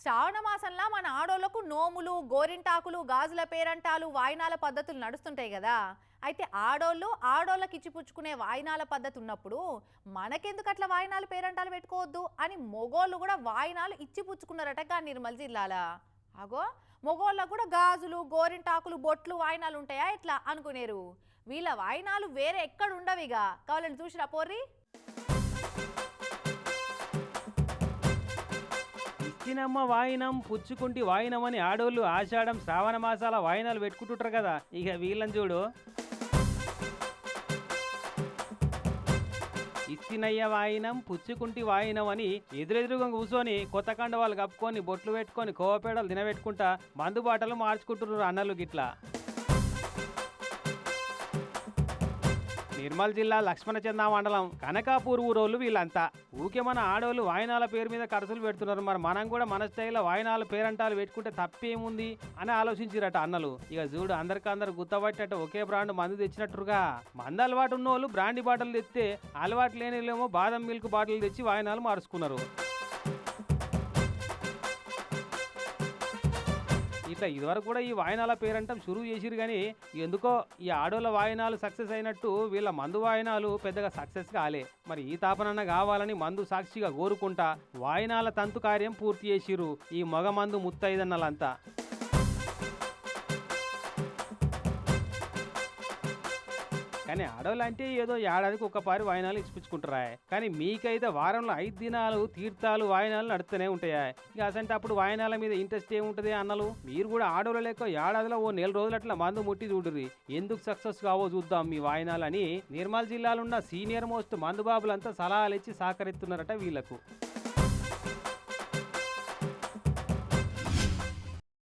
శ్రావణ మాసంలో మన ఆడోళ్లకు నోములు గోరింటాకులు గాజుల పేరంటాలు వాయినాల పద్ధతులు నడుస్తుంటాయి కదా. అయితే ఆడోళ్ళకి ఇచ్చిపుచ్చుకునే వాయినాల పద్ధతి ఉన్నప్పుడు మనకెందుకు అట్లా వాయినాలు పేరంటాలు పెట్టుకోవద్దు అని మొగోళ్ళు కూడా వాయినాలు ఇచ్చిపుచ్చుకున్నారట నిర్మల్ జిల్లాలో. అగో మొగోళ్ళకు కూడా గాజులు గోరింటాకులు బొట్లు వాయినాలు ఉంటాయా ఇట్లా అనుకునేరు. వీళ్ళ వాయినాలు వేరే ఎక్కడ ఉండవిగా. కావాలని చూసిరా పోర్రి. ఇచ్చినమ్మ వాయినం పుచ్చుకుంటి వాయినం అని ఆడోళ్ళు ఆషాఢం శ్రావణ మాసాల వాయినాలు పెట్టుకుంటుంటారు కదా. ఇక వీళ్ళని చూడు, ఇస్తినయ్య వాయినం పుచ్చుకుంటి వాయినం అని ఎదురెదురుగా కూర్చొని కొత్త కండవాళ్ళు కప్పుకొని బొట్లు పెట్టుకొని కోవపేడలు తినబెట్టుకుంటా మందు బాటలు మార్చుకుంటున్నారు అన్నలు గిట్లా. నిర్మల్ జిల్లా లక్ష్మణచంద మండలం కనకాపూర్ ఊరోళ్ళు వీళ్ళంతా. ఊకే మన ఆడోళ్ళు వాయినాల పేరు మీద ఖర్చులు పెడుతున్నారు. మరి మనం కూడా మన స్టైల్లో వాయినాల పేరంటాలు పెట్టుకుంటే తప్పేముంది అని ఆలోచించిరట అన్నలు. ఇక చూడు, అందరు గుత్తబట్టేట ఒకే బ్రాండ్ మందు తెచ్చినట్టుగా. మందు అలవాటు ఉన్న వాళ్ళు బ్రాండీ బాటలు తెస్తే, అలవాటు లేని వాళ్ళేమో బాదం మిల్క్ బాటిల్ తెచ్చి వాయినాలు మార్చుకున్నారు. ఇట్లా ఇదివరకు కూడా ఈ వాయినాల పేరంటం షురువు చేసిరు, కానీ ఎందుకో ఈ ఆడోళ్ళ వాయినాలు సక్సెస్ అయినట్టు వీళ్ళ మందు వాయినాలు పెద్దగా సక్సెస్ కాలే. మరి ఈ తాపనన్న కావాలని మందు సాక్షిగా కోరుకుంటా వాయినాల తంతు కార్యం పూర్తి చేసిరు ఈ మగ మందు ముత్తైదన్నలంతా. కానీ ఆడవాళ్ళు అంటే ఏదో ఏడాదికి ఒక్కపారి వాయినాలు ఇచ్చిపుచ్చుకుంటారా. కానీ మీకైతే వారంలో 5 దినాలు తీర్థాలు వాయినాలు నడుస్తూనే ఉంటాయా. ఇక అసంటే అప్పుడు వాయినాల మీద ఇంట్రెస్ట్ ఏముంటుంది అన్నలు. మీరు కూడా ఆడవాళ్ళు లెక్క ఏడాదిలో ఓ 4 రోజులు అట్లా మందు ముట్టి చూడుర్రి, ఎందుకు సక్సెస్ కావో చూద్దాం మీ వాయినాలు అని నిర్మల్ జిల్లాలో ఉన్న సీనియర్ మోస్ట్ మందుబాబులంతా సలహాలు ఇచ్చి సహకరిస్తున్నారట వీళ్లకు.